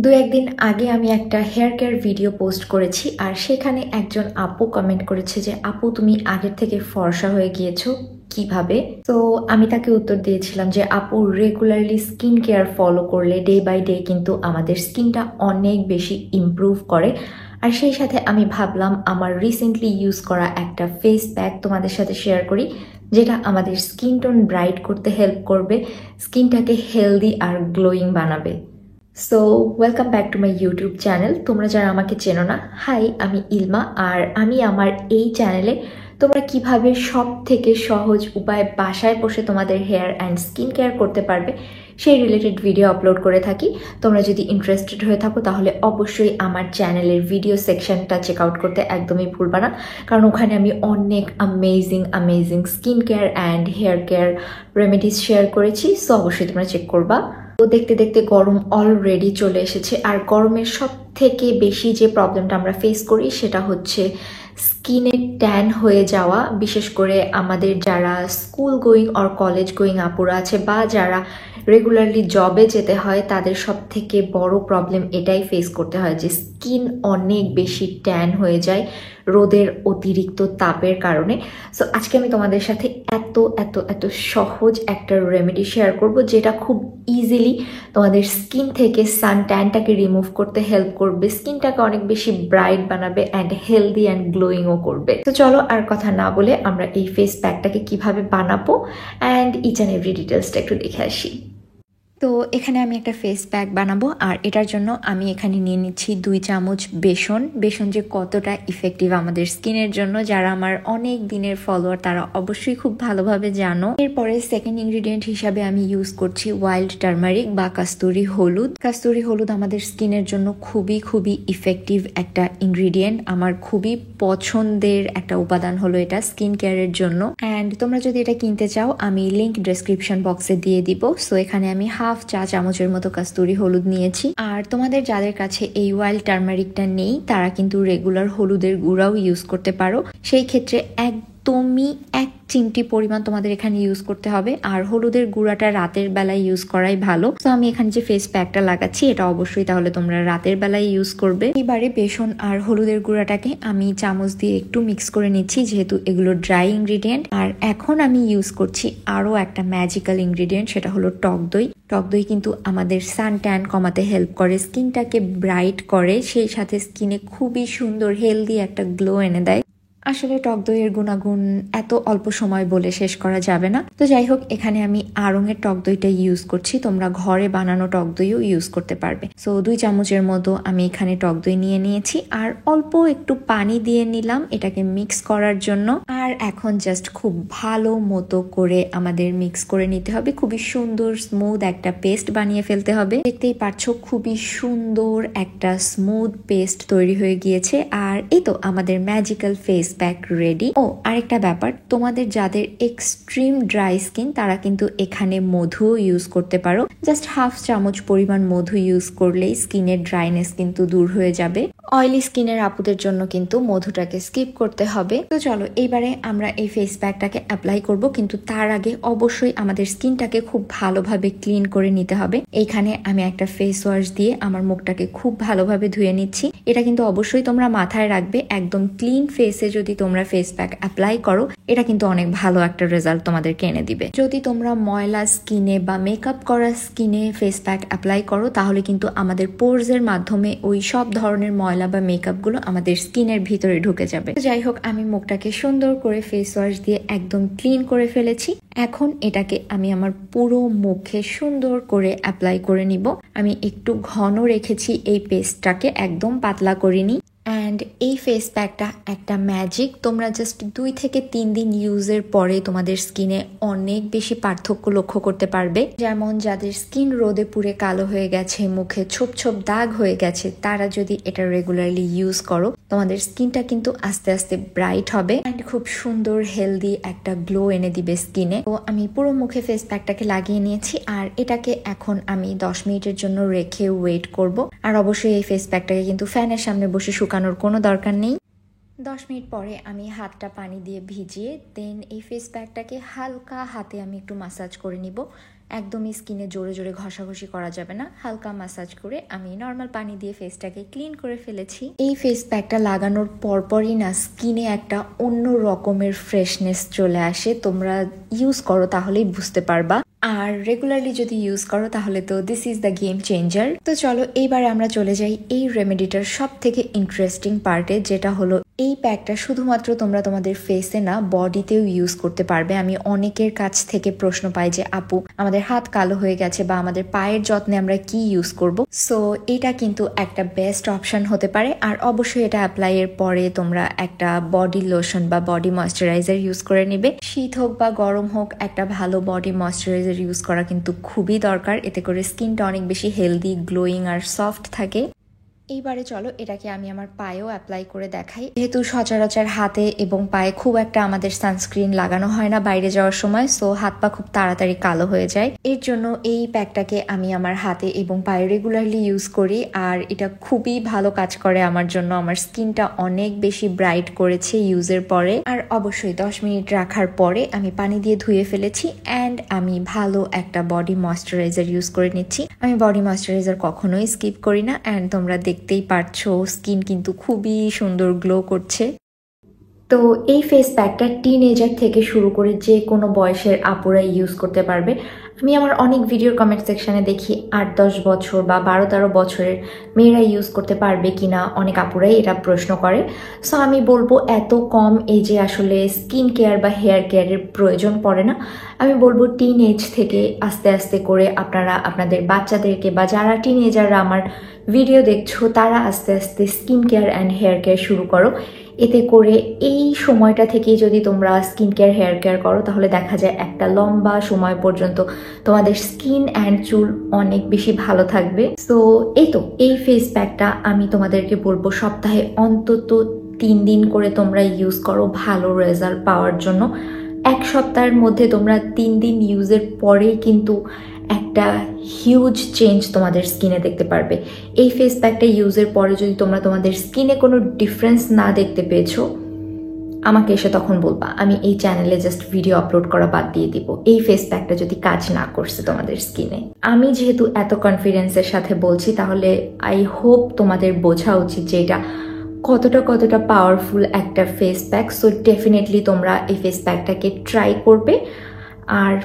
দু-একদিন আগে আমি একটা হেয়ার কেয়ার ভিডিও পোস্ট করেছি আর সেখানে একজন আপু কমেন্ট করেছে যে আপু তুমি আগের থেকে ফর্সা হয়ে গিয়েছো কিভাবে। তো আমি তাকে উত্তর দিয়েছিলাম যে আপু রেগুলারলি স্কিন কেয়ার ফলো করলে ডে বাই ডে কিন্তু আমাদের স্কিনটা অনেক বেশি ইমপ্রুভ করে। আর সেই সাথে আমি ভাবলাম আমার রিসেন্টলি ইউজ করা একটা ফেস প্যাক তোমাদের সাথে শেয়ার করি, যেটা আমাদের স্কিন টোন ব্রাইট করতে হেল্প করবে, স্কিনটাকে হেলদি আর গ্লোয়িং বানাবে। So welcome back to my YouTube channel. তোমরা যারা আমাকে চেনো না, হাই, আমি ইলমা। আর আমি আমার এই চ্যানেলে তোমরা কিভাবে সব থেকে সহজ উপায়ে বাসায় বসে তোমাদের হেয়ার অ্যান্ড স্কিন কেয়ার করতে পারবে সেই রিলেটেড ভিডিও আপলোড করে থাকি। তোমরা যদি ইন্টারেস্টেড হয়ে থাকো তাহলে অবশ্যই আমার চ্যানেলের ভিডিও সেকশনটা চেক আউট করতে একদমই ভুলবা না, কারণ ওখানে আমি অনেক amazing skin care and hair care remedies share করেছি। সো অবশ্যই তোমরা চেক করবা। তো দেখতে দেখতে গরম অলরেডি চলে এসেছে, আর গরমের সব থেকে বেশি যে প্রবলেমটা আমরা ফেস করি সেটা হচ্ছে স্কিনে ট্যান হয়ে যাওয়া। বিশেষ করে আমাদের যারা school going or college going আপুরা আছে বা যারা রেগুলারলি জবে যেতে হয়, তাদের সব থেকে বড় প্রবলেম এটাই ফেস করতে হয় যে স্কিন অনেক বেশি ট্যান হয়ে যায় রোদের অতিরিক্ত তাপের কারণে। সো আজকে আমি তোমাদের সাথে এত এত এত সহজ একটা রেমেডি শেয়ার করব, যেটা খুব ইজিলি তোমাদের স্কিন থেকে সান ট্যানটাকে রিমুভ করতে হেল্প করবে, স্কিনটাকে অনেক বেশি ব্রাইট বানাবে অ্যান্ড হেলদি অ্যান্ড গ্লোয়িংও করবে। তো চলো আর কথা না বলে আমরা এই ফেস প্যাকটাকে কিভাবে বানাবো অ্যান্ড ইচ অ্যান্ড এভরি ডিটেলসটা একটু দেখে আসি। তো এখানে আমি একটা ফেস প্যাক বানাবো, আর এটার জন্য আমি এখানে নিয়ে নিচ্ছি 2 চামচ বেসন। বেসন যে কতটা ইফেক্টিভ আমাদের স্কিনের জন্য, যারা আমার অনেক দিনের ফলোয়ার তারা অবশ্যই খুব ভালোভাবে জানো। এরপরে সেকেন্ড ইনগ্রিডিয়েন্ট হিসাবে আমি ইউজ করছি ওয়াইল্ড টার্মারিক বা কাস্তুরি হলুদ। কাস্তুরি হলুদ আমাদের স্কিনের জন্য খুবই ইফেক্টিভ একটা ইনগ্রিডিয়েন্ট। আমার খুবই পছন্দের একটা উপাদান হলো এটা স্কিন কেয়ারের জন্য। অ্যান্ড তোমরা যদি এটা কিনতে চাও আমি লিঙ্ক ডেসক্রিপশন বক্সে দিয়ে দিব। সো এখানে আমি হাফ চা চামচের মতো কাস্তুরি হলুদ নিয়েছি। আর তোমাদের যাদের কাছে এই ওয়াইল্ড টার্মারিকটা নেই তারা কিন্তু রেগুলার হলুদের গুঁড়াও ইউজ করতে পারো। সেই ক্ষেত্রে একদমই 1 চিমটি পরিমাণ তোমাদের এখানে ইউজ করতে হবে, আর হলুদের গুঁড়াটা রাতের বেলায় ইউজ করাই ভালো। তো আমি এখানে যে ফেস প্যাকটা লাগাচ্ছি এটা অবশ্যই তাহলে তোমরা রাতের বেলায় ইউজ করবে। এবারে বেসন আর হলুদের গুঁড়াটাকে আমি চামচ দিয়ে একটু মিক্স করে নিচ্ছি, যেহেতু এগুলো ড্রাই ইনগ্রিডিয়েন্ট। আর এখন আমি ইউজ করছি আরো একটা ম্যাজিক্যাল ইনগ্রিডিয়েন্ট, সেটা হলো টক দই। টক দই কিন্তু আমাদের সান ট্যান কমাতে হেল্প করে, স্কিনটাকে ব্রাইট করে, সেই সাথে স্কিনে খুবই সুন্দর হেলদি একটা গ্লো এনে দেয়। আসলে টক দইয়ের গুণাগুণ এত অল্প সময় বলে শেষ করা যাবে না। তো যাই হোক, এখানে আমি আড়ং-এর টক দইটা ইউজ করছি, তোমরা ঘরে বানানো টক দইও ইউজ করতে পারবে। সো 2 চামচের মতো আমি এখানে টক দই নিয়ে নিয়েছি, আর অল্প একটু পানি দিয়ে নিলাম এটাকে মিক্স করার জন্য। আর এখন জাস্ট খুব ভালো মতো করে আমাদের মিক্স করে নিতে হবে, খুবই সুন্দর স্মুথ একটা পেস্ট বানিয়ে ফেলতে হবে। দেখতেই পাচ্ছ খুবই সুন্দর একটা স্মুথ পেস্ট তৈরি হয়ে গিয়েছে। আর এই তো আমাদের ম্যাজিক্যাল ফেস প্যাক রেডি। ও আরেকটা ব্যাপার, তোমাদের যাদের এক্সট্রিম ড্রাই স্কিন তারা কিন্তু এখানে মধুও ইউজ করতে পারো। জাস্ট হাফ চামচ পরিমাণ মধু ইউজ করলেই স্কিনের ড্রাইনেস কিন্তু দূর হয়ে যাবে। অয়েলি স্কিনের আপুদের জন্য কিন্তু মধুটাকে স্কিপ করতে হবে। তো চলো এইবারে আমরা এই ফেস প্যাকটাকে অ্যাপ্লাই করব, কিন্তু তার আগে অবশ্যই আমাদের স্কিনটাকে খুব ভালোভাবে ক্লিন করে নিতে হবে। এইখানে আমি একটা ফেস ওয়াশ দিয়ে আমার মুখটাকে খুব ভালোভাবে ধুয়ে নিচ্ছি। এটা কিন্তু অবশ্যই তোমরা মাথায় রাখবে, একদম ক্লিন ফেসে যদি তোমরা ফেস প্যাক অ্যাপ্লাই করো এটা কিন্তু অনেক ভালো একটা রেজাল্ট তোমাদেরকে এনে দিবে। যদি তোমরা ময়লা স্কিনে বা মেকআপ করা স্কিনে ফেস প্যাক অ্যাপ্লাই করো তাহলে কিন্তু আমাদের পোরস এর মাধ্যমে ওই সব ধরনের ময়লা বা মেকআপ গুলো আমাদের স্কিনের ভিতরে ঢুকে যাবে। যাই হোক, আমি মুখটাকে সুন্দর করে ফেস ওয়াশ দিয়ে একদম ক্লিন করে ফেলেছি। এখন এটাকে আমি আমার পুরো মুখে সুন্দর করে অ্যাপ্লাই করে নিব। আমি একটু ঘন রেখেছি এই পেস্টটাকে, একদম পাতলা করিনি। অ্যান্ড এই ফেস প্যাকটা একটা ম্যাজিক, তোমরা জাস্ট 2 থেকে 3 দিন ইউজের পরে তোমাদের স্কিনে অনেক বেশি পার্থক্য লক্ষ্য করতে পারবে। যেমন যাদের স্কিন রোদে পুড়ে কালো হয়ে গেছে, মুখে ছোপ ছোপ দাগ হয়ে গেছে, তারা যদি এটা রেগুলারলি ইউজ করো তোমাদের স্কিনটা কিন্তু আস্তে আস্তে ব্রাইট হবে অ্যান্ড খুব সুন্দর হেলদি একটা গ্লো এনে দিবে স্কিনে। তো আমি পুরো মুখে ফেস প্যাকটাকে লাগিয়ে নিয়েছি, আর এটাকে এখন আমি 10 মিনিটের জন্য রেখে ওয়েট করব। আর অবশ্যই এই ফেস প্যাকটাকে কিন্তু ফ্যানের সামনে বসে শুকানোর কোনো দরকার নেই। 10 মিনিট পরে আমি হাতটা পানি দিয়ে ভিজিয়ে দেন এই ফেস প্যাকটাকে হালকা হাতে আমি একটু মাসাজ করে নিব। একদমই স্কিনে জোরে জোরে ঘষাঘষি করা যাবে না, হালকা ম্যাসাজ করে আমি নর্মাল পানি দিয়ে ফেসটাকে ক্লিন করে ফেলেছি। এই ফেস প্যাকটা লাগানোর পরপরই না স্কিনে একটা অন্য রকমের ফ্রেশনেস চলে আসে। তোমরা ইউজ করো তাহলেই বুঝতে পারবা, আর রেগুলারলি যদি ইউজ করো তাহলে তো this is the game changer. তো চলো এইবারে আমরা চলে যাই এই রেমেডিটার সব থেকে ইন্টারেস্টিং পার্টে, যেটা হলো এই প্যাকটা শুধুমাত্র তোমরা তোমাদের ফেসে না বডিতেও ইউজ করতে পারবে। আমি অনেকের কাছ থেকে প্রশ্ন পাই যে আপু আমাদের হাত কালো হয়ে গেছে বা আমাদের পায়ের যত্নে আমরা কি ইউজ করব। সো এটা কিন্তু একটা বেস্ট অপশন হতে পারে। আর অবশ্যই এটা অ্যাপ্লাই এর পরে তোমরা একটা বডি লোশন বা বডি ময়শ্চারাইজার ইউজ করে নিবে। শীত হোক বা গরম হোক, একটা ভালো বডি ময়শ্চারাইজার ইউজ করা কিন্তু খুবই দরকার। এতে করে স্কিনটা অনেক বেশি হেলদি, গ্লোয়িং আর সফট থাকে। এইবারে চলো এটাকে আমি আমার পায়েও অ্যাপ্লাই করে দেখাই। যেহেতু সচরাচর হাতে এবং পায়ে খুব একটা আমাদের সানস্ক্রিন লাগানো হয় না বাইরে যাওয়ার সময়, সো হাত পা খুব তাড়াতাড়ি কালো হয়ে যায়। এর জন্য এই প্যাকটাকে আমি আমার হাতে এবং পায়ে রেগুলারলি ইউজ করি, আর এটা খুবই ভালো কাজ করে আমার জন্য। আমার স্কিনটা অনেক বেশি ব্রাইট করেছে ইউজের পরে। আর অবশ্যই 10 মিনিট রাখার পরে আমি পানি দিয়ে ধুয়ে ফেলেছি অ্যান্ড আমি ভালো একটা বডি ময়শ্চারাইজার ইউজ করে নিচ্ছি। আমি বডি ময়শ্চারাইজার কখনোই স্কিপ করি না, অ্যান্ড তোমরা দেখতেই পারছো স্কিন কিন্তু খুবই সুন্দর গ্লো করছে। তো এই ফেস প্যাকটা টিনেজার থেকে শুরু করে যে কোনো বয়সের আপুরা ইউজ করতে পারবে। আমি আমার অনেক ভিডিওর কমেন্ট সেকশনে দেখি 8-10 বছর বা 12-13 বছরের মেয়েরা ইউজ করতে পারবে কিনা, অনেক আপুরাই এটা প্রশ্ন করে। সো আমি বলবো এত কম এজে আসলে স্কিন কেয়ার বা হেয়ার কেয়ারের প্রয়োজন পড়ে না। আমি বলবো টিন এজ থেকে আস্তে আস্তে করে আপনারা আপনাদের বাচ্চাদেরকে বা যারা টিনেজাররা আমার ভিডিও দেখছো তারা আস্তে আস্তে skin care and hair care শুরু করো। এতে করে এই সময়টা থেকেই যদি তোমরা স্কিন কেয়ার হেয়ার কেয়ার করো তাহলে দেখা যায় একটা লম্বা সময় পর্যন্ত তোমাদের স্কিন অ্যান্ড চুল অনেক বেশি ভালো থাকবে। সো এই ফেস প্যাকটা আমি তোমাদেরকে বলবো সপ্তাহে অন্তত 3 দিন করে তোমরা ইউজ করো ভালো রেজাল্ট পাওয়ার জন্য। 1 সপ্তাহের মধ্যে তোমরা 3 দিন ইউজের পরেই কিন্তু একটা হিউজ চেঞ্জ তোমাদের স্কিনে দেখতে পারবে। এই ফেস প্যাকটা ইউজের পরে যদি তোমরা তোমাদের স্কিনে কোনো ডিফারেন্স না দেখতে পেয়েছো আমাকে এসে তখন বলবা, আমি এই চ্যানেলে জাস্ট ভিডিও আপলোড করা বাদ দিয়ে দিব এই ফেস প্যাকটা যদি কাজ না করছে তোমাদের স্কিনে। আমি যেহেতু এত কনফিডেন্সের সাথে বলছি তাহলে আই হোপ তোমাদের বোঝা উচিত যে এটা কতটা পাওয়ারফুল একটা ফেস প্যাক। সো ডেফিনেটলি তোমরা এই ফেস প্যাকটাকে ট্রাই করবে। আর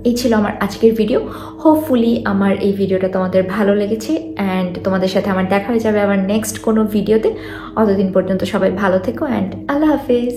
এই ছিল আমার আজকের ভিডিও। হোপফুলি আমার এই ভিডিওটা তোমাদের ভালো লেগেছে অ্যান্ড তোমাদের সাথে আমার দেখা হয়ে যাবে আবার নেক্সট কোনো ভিডিওতে। অতদিন পর্যন্ত সবাই ভালো থেকো অ্যান্ড আল্লাহ হাফেজ।